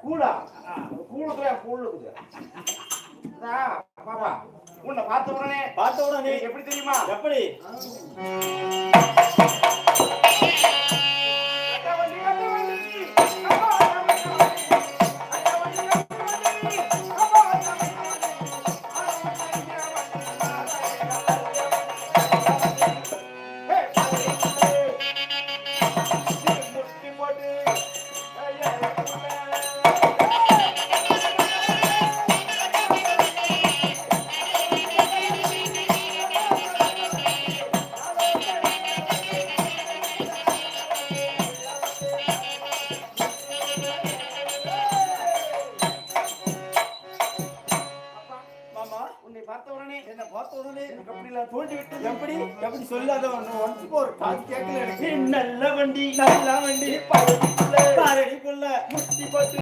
கூடா கூடுக்குற கூழுக்குது பாப்பா உன்னை பார்த்த உடனே எப்படி தெரியுமா எப்படி என்ன பார்த்த உடனே அப்படிலாம் தோண்டி விட்டு எப்படி எப்படி சொல்லாத ஒன்று ஒரு காசு கேட்கல எனக்கு நல்ல வண்டி பாரடிக்குள்ள பாரடிக்குள்ள முட்டி போட்டு